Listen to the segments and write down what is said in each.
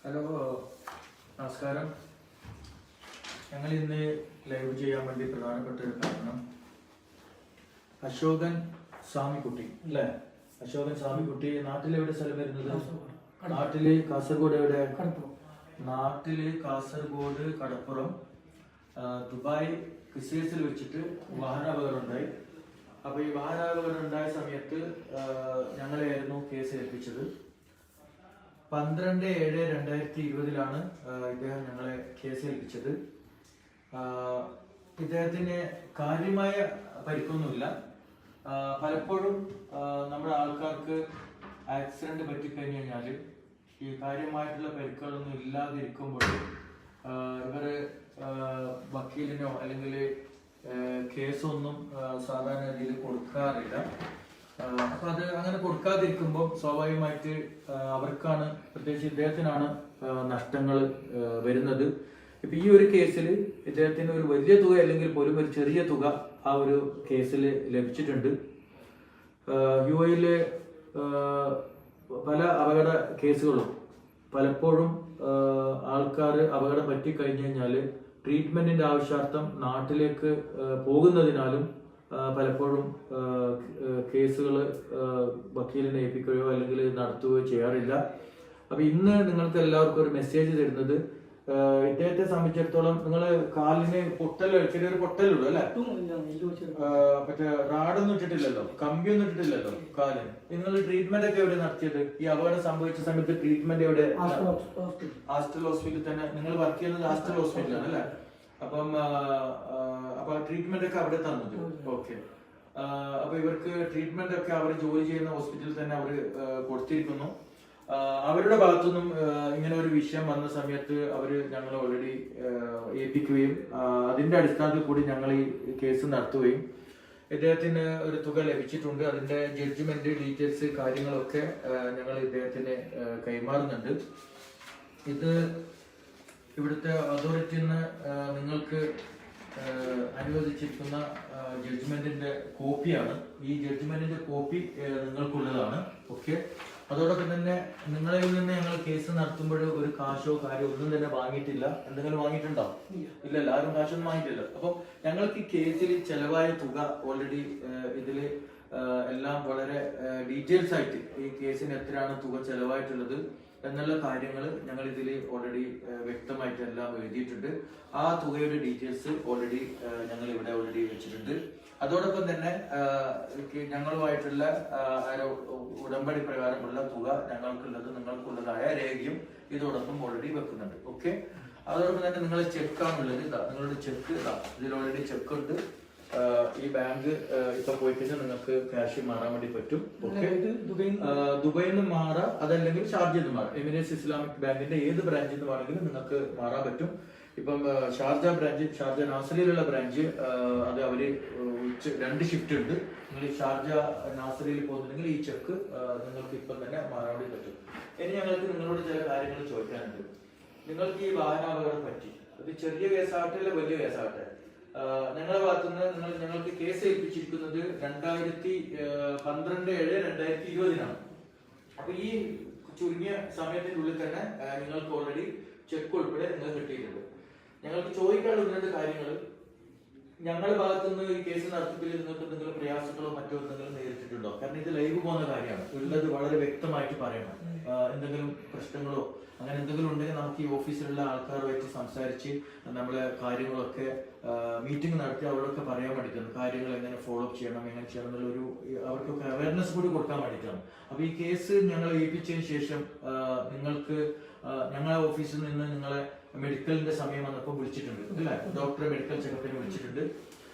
Hello, നമസ്കാരം. ഞങ്ങൾ ഇന്ന് ലൈവ് ചെയ്യാൻ വേണ്ടി പ്രധാനപ്പെട്ട ഒരു കാരണം അശോകൻ സ്വാമിക്കുട്ടി അല്ലേ? അശോകൻ സ്വാമിക്കുട്ടി നാട്ടിലെവിടെ സ്ഥലം വരുന്നത്? നാട്ടില് കാസർഗോഡ് എവിടെ? നാട്ടില് കാസർഗോഡ് കടപ്പുറം ദുബായ് ക്രിസ്ത്യസിൽ വെച്ചിട്ട് വാഹനാപകടം ഉണ്ടായി. അപ്പൊ ഈ വാഹനാപകടം ഉണ്ടായ സമയത്ത് ഞങ്ങളെയായിരുന്നു കേസ് ഏൽപ്പിച്ചത്. 12/7/2020 ഇദ്ദേഹം ഞങ്ങളെ കേസ് ഏൽപ്പിച്ചത്. ഇദ്ദേഹത്തിന് കാര്യമായ പരിക്കൊന്നുമില്ല. പലപ്പോഴും നമ്മുടെ ആൾക്കാർക്ക് ആക്സിഡന്റ് പറ്റിക്കഴിഞ്ഞു കഴിഞ്ഞാൽ ഈ കാര്യമായിട്ടുള്ള പരിക്കുകളൊന്നും ഇല്ലാതിരിക്കുമ്പോൾ ഇവര് വക്കീലിനോ അല്ലെങ്കിൽ കേസൊന്നും സാധാരണ രീതിയിൽ കൊടുക്കാറില്ല. അപ്പൊ അത് അങ്ങനെ കൊടുക്കാതിരിക്കുമ്പോൾ സ്വാഭാവികമായിട്ട് അവർക്കാണ്, പ്രത്യേകിച്ച് ഇദ്ദേഹത്തിനാണ് നഷ്ടങ്ങൾ വരുന്നത്. ഇപ്പൊ ഈ ഒരു കേസിൽ ഇദ്ദേഹത്തിന് ഒരു വലിയ തുക അല്ലെങ്കിൽ പോലും ഒരു ചെറിയ തുക ആ ഒരു കേസിൽ ലഭിച്ചിട്ടുണ്ട്. UAE പല അപകട കേസുകളും പലപ്പോഴും ആൾക്കാർ അപകടം പറ്റിക്കഴിഞ്ഞു കഴിഞ്ഞാൽ ട്രീറ്റ്മെന്റിന്റെ ആവശ്യാർത്ഥം നാട്ടിലേക്ക് പോകുന്നതിനാലും പലപ്പോഴും കേസുകൾ വക്കീലിനെ ഏൽപ്പിക്കുകയോ അല്ലെങ്കിൽ നടത്തുകയോ ചെയ്യാറില്ല. അപ്പൊ ഇന്ന് നിങ്ങൾക്ക് എല്ലാവർക്കും ഒരു മെസ്സേജ് തരുന്നത്, ഇദ്ദേഹത്തെ സംബന്ധിച്ചിടത്തോളം നിങ്ങൾ കാലിന് ചെറിയൊരു പൊട്ടലുള്ളൂ അല്ലെ? മറ്റേ റാഡൊന്നും ഇട്ടിട്ടില്ലല്ലോ, കമ്പിയൊന്നും ഇട്ടിട്ടില്ലല്ലോ കാലിന്. നിങ്ങൾ ട്രീറ്റ്മെന്റ് ഒക്കെ എവിടെ നടത്തിയത്? ഈ അപകടം സംഭവിച്ച സമയത്ത് ട്രീറ്റ്മെന്റ് എവിടെ? ആസ്റ്റൽ ഹോസ്പിറ്റലിൽ തന്നെ. നിങ്ങൾ വർക്ക് ചെയ്യുന്നത് ആസ്റ്റൽ ഹോസ്പിറ്റലാണ് അല്ലെ? അപ്പൊ ട്രീറ്റ്മെന്റ് ഒക്കെ അവിടെ തന്നത്. ഓക്കെ. അപ്പൊ ഇവർക്ക് ട്രീറ്റ്മെന്റ് ഒക്കെ അവർ ജോലി ചെയ്യുന്ന ഹോസ്പിറ്റലിൽ തന്നെ അവർ കൊടുത്തിരിക്കുന്നു. അവരുടെ ഭാഗത്തുനിന്നും ഇങ്ങനെ ഒരു വിഷയം വന്ന സമയത്ത് അവര് ഞങ്ങൾ ഓൾറെഡി ഏൽപ്പിക്കുകയും അതിന്റെ അടിസ്ഥാനത്തിൽ കൂടി ഞങ്ങൾ ഈ കേസ് നടത്തുകയും ഇദ്ദേഹത്തിന് ഒരു തുക ലഭിച്ചിട്ടുണ്ട്. അതിന്റെ ജഡ്ജ്മെന്റ് ഡീറ്റെയിൽസ് കാര്യങ്ങളൊക്കെ ഞങ്ങൾ ഇദ്ദേഹത്തിന് കൈമാറുന്നുണ്ട്. ഇത് ഇവിടുത്തെ അതോറിറ്റിയിൽ നിന്ന് നിങ്ങൾക്ക് അനുവദിച്ചിരിക്കുന്ന ജഡ്ജ്മെന്റിന്റെ കോപ്പിയാണ്. ഈ ജഡ്ജ്മെന്റിന്റെ കോപ്പി നിങ്ങൾക്കുള്ളതാണ്. ഓക്കെ. അതോടൊപ്പം തന്നെ നിങ്ങളിൽ നിന്ന് ഞങ്ങൾ കേസ് നടത്തുമ്പോൾ ഒരു കാശോ കാര്യമോ ഒന്നും തന്നെ വാങ്ങിയിട്ടില്ല. എന്തെങ്കിലും വാങ്ങിയിട്ടുണ്ടോ? ഇല്ലല്ല, ആരും കാശൊന്നും വാങ്ങിയിട്ടില്ല. അപ്പൊ ഞങ്ങൾക്ക് ഈ കേസിൽ ചെലവായ തുക ഓൾറെഡി ഇതില് എല്ലാം വളരെ ഡീറ്റെയിൽസ് ആയിട്ട് ഈ കേസിന് എത്രയാണ് തുക ചെലവായിട്ടുള്ളത് എന്നുള്ള കാര്യങ്ങൾ ഞങ്ങൾ ഇതിൽ ഓൾറെഡി വ്യക്തമായിട്ട് എല്ലാം എഴുതിയിട്ടുണ്ട്. ആ തുകയുടെ ഡീറ്റെയിൽസ് ഓൾറെഡി ഞങ്ങൾ ഇവിടെ ഓൾറെഡി വെച്ചിട്ടുണ്ട്. അതോടൊപ്പം തന്നെ ഞങ്ങളുമായിട്ടുള്ള ഉടമ്പടി പ്രകാരമുള്ള തുക ഞങ്ങൾക്കുള്ളത് നിങ്ങൾക്കുള്ളതായ രേഖയും ഇതോടൊപ്പം ഓൾറെഡി വെക്കുന്നുണ്ട്. ഓക്കെ. അതോടൊപ്പം തന്നെ നിങ്ങളെ ചെക്കാണുള്ളത്. ഇതാ നിങ്ങളുടെ ചെക്ക്. ഇതാ ഇതിൽ ഓൾറെഡി ചെക്ക് ഉണ്ട്. ഈ ബാങ്ക് ഇപ്പൊ പോയി കഴിഞ്ഞാൽ നിങ്ങൾക്ക് ക്യാഷ് മാറാൻ വേണ്ടി പറ്റും. ഓക്കെ. ദുബൈയിൽ നിന്ന് മാറാം, അതല്ലെങ്കിൽ ഷാർജയിൽ നിന്ന് മാറാം. എമിറേറ്റ്സ് ഇസ്ലാമിക് ബാങ്കിന്റെ ഏത് ബ്രാഞ്ചിൽ നിന്ന് വേണമെങ്കിലും നിങ്ങൾക്ക് മാറാൻ പറ്റും. ഇപ്പം ഷാർജ ബ്രാഞ്ച്, ഷാർജ നാസറിയിലുള്ള ബ്രാഞ്ച്, അത് അവര് 2 ഷിഫ്റ്റ് ഉണ്ട്. നിങ്ങൾ ഷാർജ നാസറിയിൽ പോകുന്നുണ്ടെങ്കിൽ ഈ ചെക്ക് നിങ്ങൾക്ക് ഇപ്പം തന്നെ മാറാൻ വേണ്ടി പറ്റും. ഇനി ഞങ്ങൾക്ക് നിങ്ങളോട് ചില കാര്യങ്ങൾ ചോദിക്കാനുണ്ട്. നിങ്ങൾക്ക് ഈ വാഹനാപകടം പറ്റി, അത് ചെറിയ കേസാകട്ടെ അല്ല വലിയ കേസാകട്ടെ, ഞങ്ങളുടെ ഭാഗത്തുനിന്ന് ഞങ്ങൾക്ക് കേസ് ഏൽപ്പിച്ചിരിക്കുന്നത് 12/7/2020 അപ്പൊ ഈ ചുരുങ്ങിയ സമയത്തിന്റെ ഉള്ളിൽ തന്നെ നിങ്ങൾക്ക് ഓൾറെഡി ചെക്ക് ഉൾപ്പെടെ നിങ്ങൾക്ക് കിട്ടിയിട്ടുണ്ട്. ഞങ്ങൾക്ക് ചോദിക്കാനുള്ള 2 കാര്യങ്ങൾ. ഞങ്ങളുടെ ഭാഗത്തുനിന്ന് ഈ കേസ് നടത്തിപ്പിൽ നിങ്ങൾക്ക് എന്തെങ്കിലും പ്രയാസങ്ങളോ മറ്റോ എന്തെങ്കിലും നേരിട്ടിട്ടുണ്ടോ? കാരണം ഇത് ലൈവ് പോകുന്ന കാര്യമാണ്. ഉള്ളത് വളരെ വ്യക്തമായിട്ട് പറയണം. എന്തെങ്കിലും പ്രശ്നങ്ങളോ അങ്ങനെ എന്തെങ്കിലും ഉണ്ടെങ്കിൽ നമുക്ക് ഈ ഓഫീസിലുള്ള ആൾക്കാരുമായിട്ട് സംസാരിച്ച് നമ്മളെ കാര്യങ്ങളൊക്കെ മീറ്റിംഗ് നടത്തി അവരോടൊക്കെ പറയാൻ വേണ്ടിയിട്ടാണ്. കാര്യങ്ങൾ എങ്ങനെ ഫോളോ അപ്പ് ചെയ്യണം, എങ്ങനെ ചെയ്യണം എന്നുള്ളൊരു അവർക്കൊക്കെ അവയർനെസ് കൂടി കൊടുക്കാൻ വേണ്ടിയിട്ടാണ്. അപ്പൊ ഈ കേസ് ഞങ്ങൾ ഏൽപ്പിച്ചതിന് ശേഷം നിങ്ങൾക്ക് ഞങ്ങളെ ഓഫീസിൽ നിന്ന് നിങ്ങളെ മെഡിക്കലിന്റെ സമയം വന്നപ്പോൾ വിളിച്ചിട്ടുണ്ട് അല്ലെ? ഡോക്ടറെ മെഡിക്കൽ ചെക്കപ്പിന് വിളിച്ചിട്ടുണ്ട്.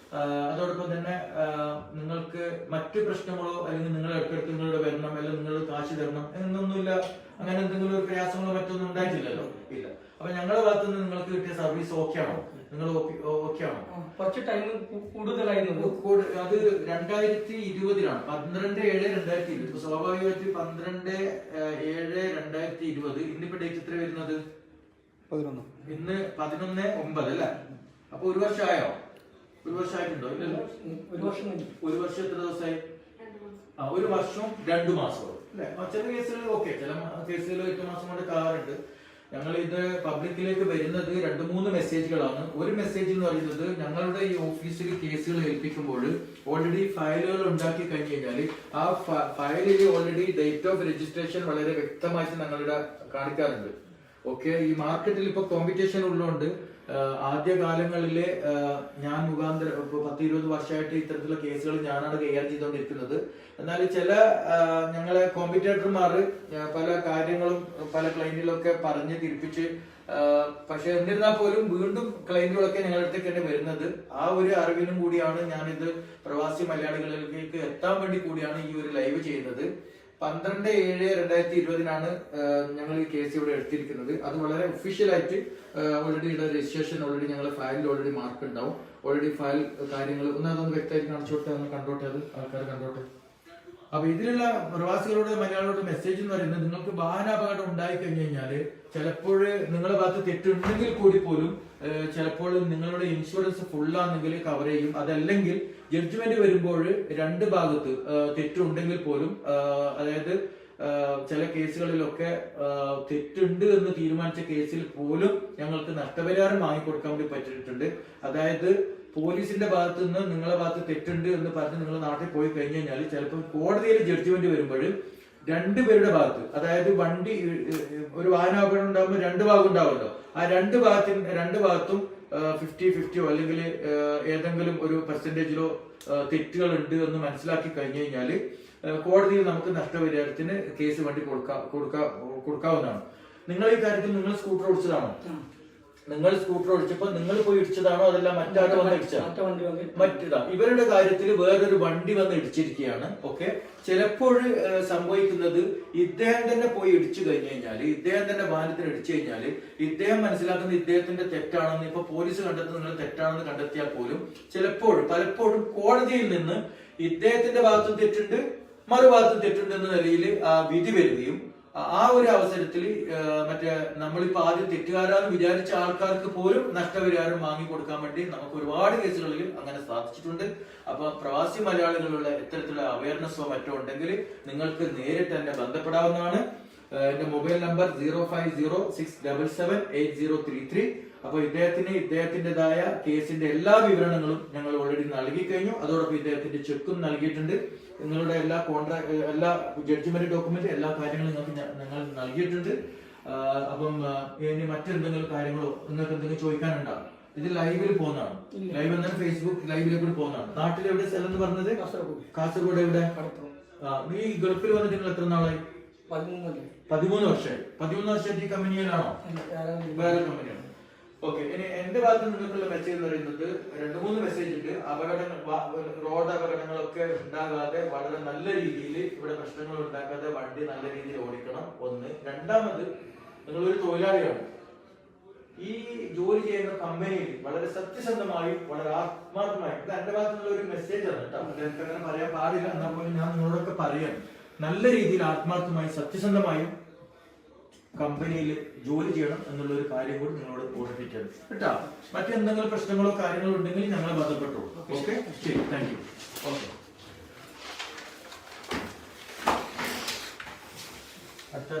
അതോടൊപ്പം തന്നെ നിങ്ങൾക്ക് മറ്റു പ്രശ്നങ്ങളോ അല്ലെങ്കിൽ നിങ്ങൾ ഇടയ്ക്കിടയ്ക്ക് നിങ്ങളുടെ വരണം അല്ലെങ്കിൽ നിങ്ങൾ കാശ് തരണം എന്നൊന്നുമില്ല. അങ്ങനെ എന്തെങ്കിലും ഒരു പ്രയാസങ്ങളോ മറ്റൊന്നും ഉണ്ടായിട്ടില്ലല്ലോ? ഇല്ല. അപ്പൊ ഞങ്ങളുടെ ഭാഗത്ത് നിന്ന് നിങ്ങൾക്ക് കിട്ടിയ സർവീസ് ഓക്കെ ആണോ? നിങ്ങൾ ഓക്കെ ആണോ? കുറച്ച് ടൈം കൂടുതലായിരുന്നു. അത് 2020 12/7/2020. സ്വാഭാവികമായിട്ട് 12/7/2020. ഇന്നിപ്പോ ഡേറ്റ് എത്ര വരുന്നത്? 11. ഇന്ന് 11/9 അല്ലേ? അപ്പൊ 1 വർഷമായോ? 1 വർഷമായിട്ടുണ്ടോ? ഇല്ലല്ലോ. 1 വർഷം. 1 വർഷം എത്ര ദിവസമായി? 1 വർഷവും 2 മാസവും അല്ലെ? ചില കേസുകൾ ഓക്കെ, ചില കേസുകൾ 8 മാസം കൊണ്ട് കാറുണ്ട്. ഞങ്ങൾ ഇത് പബ്ലിക്കിലേക്ക് വരുന്നത് 2-3 മെസ്സേജുകളാണ്. ഒരു മെസ്സേജ് എന്ന് പറയുന്നത് ഞങ്ങളുടെ ഈ ഓഫീസിൽ കേസുകൾ ഏൽപ്പിക്കുമ്പോൾ ഓൾറെഡി ഫയലുകൾ ഉണ്ടാക്കി കഴിഞ്ഞു കഴിഞ്ഞാൽ ആ ഫയലിൽ ഓൾറെഡി ഡേറ്റ് ഓഫ് രജിസ്ട്രേഷൻ വളരെ വ്യക്തമായിട്ട് ഞങ്ങളുടെ കാണിക്കാറുണ്ട്. ഓക്കെ, ഈ മാർക്കറ്റിൽ ഇപ്പൊ കോമ്പറ്റീഷൻ ഉള്ളതുകൊണ്ട് ആദ്യ കാലങ്ങളിലെ ഞാൻ മുഖാന്തരം 10-20 വർഷമായിട്ട് ഇത്തരത്തിലുള്ള കേസുകൾ ഞാനാണ് കൈകാര്യം ചെയ്തുകൊണ്ടിരിക്കുന്നത്. എന്നാൽ ചില ഞങ്ങളെ കോമ്പറ്റേറ്റർമാർ പല കാര്യങ്ങളും പല ക്ലൈന്റുകളൊക്കെ പറഞ്ഞ് തിരിപ്പിച്ച്, പക്ഷെ എന്നിരുന്നാൽ പോലും വീണ്ടും ക്ലൈന്റുകളൊക്കെ ഞങ്ങളുടെ അടുത്തേക്ക് തന്നെ വരുന്നത്. ആ ഒരു അറിവിനും കൂടിയാണ് ഞാനിത് പ്രവാസി മലയാളികളിലേക്ക് എത്താൻ വേണ്ടി കൂടിയാണ് ഈ ഒരു ലൈവ് ചെയ്യുന്നത്. 12/7/2020 ഞങ്ങൾ ഈ കേസ് ഇവിടെ എടുത്തിരിക്കുന്നത്. അത് വളരെ ഒഫീഷ്യലായിട്ട് ഓൾറെഡി ഇവിടെ രജിസ്ട്രേഷൻ ഓൾറെഡി ഞങ്ങളുടെ ഫയലിൽ ഓൾറെഡി മാർക്ക് ഉണ്ടാവും. ഓൾറെഡി ഫയൽ കാര്യങ്ങൾ അതൊന്ന് വ്യക്തമായിട്ട് കാണിച്ചോട്ടെ, ഒന്ന് കണ്ടോട്ടെ, അത് ആൾക്കാർ കണ്ടോട്ടെ. അപ്പൊ ഇതിലുള്ള പ്രവാസികളോട് മലയാളികളോട് മെസ്സേജ് എന്ന് പറയുന്നത്, നിങ്ങൾക്ക് വാഹനാപകടം ഉണ്ടായി കഴിഞ്ഞു കഴിഞ്ഞാല് ചിലപ്പോൾ നിങ്ങളുടെ ഭാഗത്ത് തെറ്റുണ്ടെങ്കിൽ കൂടി പോലും ചിലപ്പോൾ നിങ്ങളുടെ ഇൻഷുറൻസ് ഫുള്ളാണെങ്കിൽ കവർ ചെയ്യും. അതല്ലെങ്കിൽ ജഡ്ജ്മെന്റ് വരുമ്പോൾ 2 ഭാഗത്ത് തെറ്റുണ്ടെങ്കിൽ പോലും, അതായത് ചില കേസുകളിലൊക്കെ തെറ്റുണ്ട് എന്ന് തീരുമാനിച്ച കേസിൽ പോലും ഞങ്ങൾക്ക് നഷ്ടപരിഹാരം വാങ്ങിക്കൊടുക്കാൻ വേണ്ടി പറ്റിയിട്ടുണ്ട്. അതായത് പോലീസിന്റെ ഭാഗത്ത് നിന്ന് നിങ്ങളുടെ ഭാഗത്ത് തെറ്റുണ്ട് എന്ന് പറഞ്ഞ് നിങ്ങൾ നാട്ടിൽ പോയി കഴിഞ്ഞു കഴിഞ്ഞാൽ ചിലപ്പോൾ കോടതിയിൽ ജഡ്ജ്മെന്റ് വരുമ്പോൾ 2 പേരുടെ ഭാഗത്ത്, അതായത് വണ്ടി ഒരു വാഹനാപകടം ഉണ്ടാകുമ്പോൾ 2 ഭാഗം ഉണ്ടാവുമല്ലോ, ആ 2 ഭാഗത്തും 50-50 അല്ലെങ്കിൽ ഏതെങ്കിലും ഒരു പെർസെന്റേജിലോ തെറ്റുകൾ ഉണ്ട് എന്ന് മനസ്സിലാക്കി കഴിഞ്ഞു കഴിഞ്ഞാൽ കോടതിയിൽ നമുക്ക് നഷ്ടപരിഹാരത്തിന് കേസ് വണ്ടി കൊടുക്കാവുന്നതാണ്. നിങ്ങൾ ഈ കാര്യത്തിൽ നിങ്ങൾ സ്കൂട്ടർ ഓടിച്ചതാണോ? നിങ്ങൾ സ്കൂട്ടർ ഓടിച്ചപ്പോ നിങ്ങൾ പോയി ഇടിച്ചതാണോ, അതല്ല മറ്റാൾ വന്ന് ഇടിച്ചതാണോ? മറ്റേതാ. ഇവരുടെ കാര്യത്തിൽ വേറൊരു വണ്ടി വന്ന് ഇടിച്ചിരിക്കുകയാണ്. ഓക്കെ, ചിലപ്പോൾ സംഭവിക്കുന്നത് ഇദ്ദേഹം തന്നെ പോയി ഇടിച്ചു കഴിഞ്ഞു കഴിഞ്ഞാൽ, ഇദ്ദേഹം തന്നെ വാഹനത്തിന് ഇടിച്ചു കഴിഞ്ഞാൽ ഇദ്ദേഹം മനസ്സിലാക്കുന്നത് ഇദ്ദേഹത്തിന്റെ തെറ്റാണെന്ന്, ഇപ്പൊ പോലീസ് കണ്ടെത്തുന്നത് തെറ്റാണെന്ന് കണ്ടെത്തിയാൽ പോലും പലപ്പോഴും കോടതിയിൽ നിന്ന് ഇദ്ദേഹത്തിന്റെ ഭാഗത്തും തെറ്റുണ്ട് മറുഭാഗത്തും തെറ്റുണ്ട് എന്ന നിലയിൽ വിധി വരികയും ആ ഒരു അവസരത്തിൽ മറ്റേ നമ്മളിപ്പോ ആദ്യം തെറ്റുകാരാന്ന് വിചാരിച്ച ആൾക്കാർക്ക് പോലും നഷ്ടപരിഹാരം വാങ്ങി കൊടുക്കാൻ വേണ്ടി നമുക്ക് ഒരുപാട് കേസുകളിൽ അങ്ങനെ സാധിച്ചിട്ടുണ്ട്. അപ്പൊ പ്രവാസി മലയാളികളുള്ള ഇത്തരത്തിലുള്ള അവയർനെസ്സോ മറ്റോ ഉണ്ടെങ്കിൽ നിങ്ങൾക്ക് നേരിട്ട് തന്നെ ബന്ധപ്പെടാവുന്നതാണ്. എന്റെ മൊബൈൽ നമ്പർ 05067788033. അപ്പൊ ഇദ്ദേഹത്തിന്റേതായ കേസിന്റെ എല്ലാ വിവരണങ്ങളും ഞങ്ങൾ ഓൾറെഡി നൽകി കഴിഞ്ഞു. അതോടൊപ്പം ഇദ്ദേഹത്തിന്റെ ചെക്കും നൽകിയിട്ടുണ്ട്. നിങ്ങളുടെ എല്ലാ ജഡ്ജ്മെന്റ് ഡോക്യുമെന്റ് എല്ലാ കാര്യങ്ങളും ഞങ്ങൾ നൽകിയിട്ടുണ്ട്. അപ്പം ഇനി മറ്റെന്തെങ്കിലും കാര്യങ്ങളോ നിങ്ങൾക്ക് എന്തെങ്കിലും ചോദിക്കാനുണ്ടാവും? ഇത് ലൈവിൽ പോകുന്നതാണ്. ലൈവ് എന്നാൽ ഫേസ്ബുക്ക് ലൈവിലേക്ക് കൂടി പോകുന്നതാണ്. നാട്ടിൽ എവിടെ സ്ഥലം എന്ന് പറഞ്ഞത്? കാസർഗോഡ്. എവിടെ? ഈ ഗൾഫിൽ വന്നിട്ട് നിങ്ങൾ എത്ര നാളായി? 13 വർഷമായി. 13 വർഷമായിട്ട് ഈ കമ്പനിയിലാണോ? വേറെ കമ്പനിയാണ്. ഓക്കെ, ഇനി എന്റെ ഭാഗത്ത് നിങ്ങൾക്കുള്ള മെസ്സേജ് എന്ന് പറയുന്നത് 2-3 മെസ്സേജ് ഉണ്ട്. റോഡ് അപകടങ്ങളൊക്കെ ഉണ്ടാകാതെ വളരെ നല്ല രീതിയിൽ ഇവിടെ പ്രശ്നങ്ങൾ ഉണ്ടാക്കാതെ വണ്ടി നല്ല രീതിയിൽ ഓടിക്കണം. 1. രണ്ടാമത്, നിങ്ങളൊരു തൊഴിലാളിയാണ്. ഈ ജോലി ചെയ്യുന്ന കമ്പനിയിൽ വളരെ സത്യസന്ധമായും വളരെ ആത്മാർത്ഥമായും, ഇത് എന്റെ ഭാഗത്തുള്ള ഒരു മെസ്സേജ് ആണ് കേട്ടോ, എനിക്ക് അങ്ങനെ പറയാൻ പാടില്ല, എന്നാൽ പോലും ഞാൻ നിങ്ങളോടൊക്കെ പറയാം. നല്ല രീതിയിൽ ആത്മാർത്ഥമായും സത്യസന്ധമായും കമ്പനിയിൽ ജോലി ചെയ്യണം എന്നുള്ള ഒരു കാര്യം കൂടി നിങ്ങളോട് ഓർമ്മിപ്പിക്കണം കേട്ടോ. മറ്റെന്തെങ്കിലും പ്രശ്നങ്ങളോ കാര്യങ്ങളോ ഉണ്ടെങ്കിൽ ഞങ്ങളെ ബന്ധപ്പെട്ടു. ഓക്കെ, ശരി, താങ്ക് യു. ഓക്കെ, അടുത്ത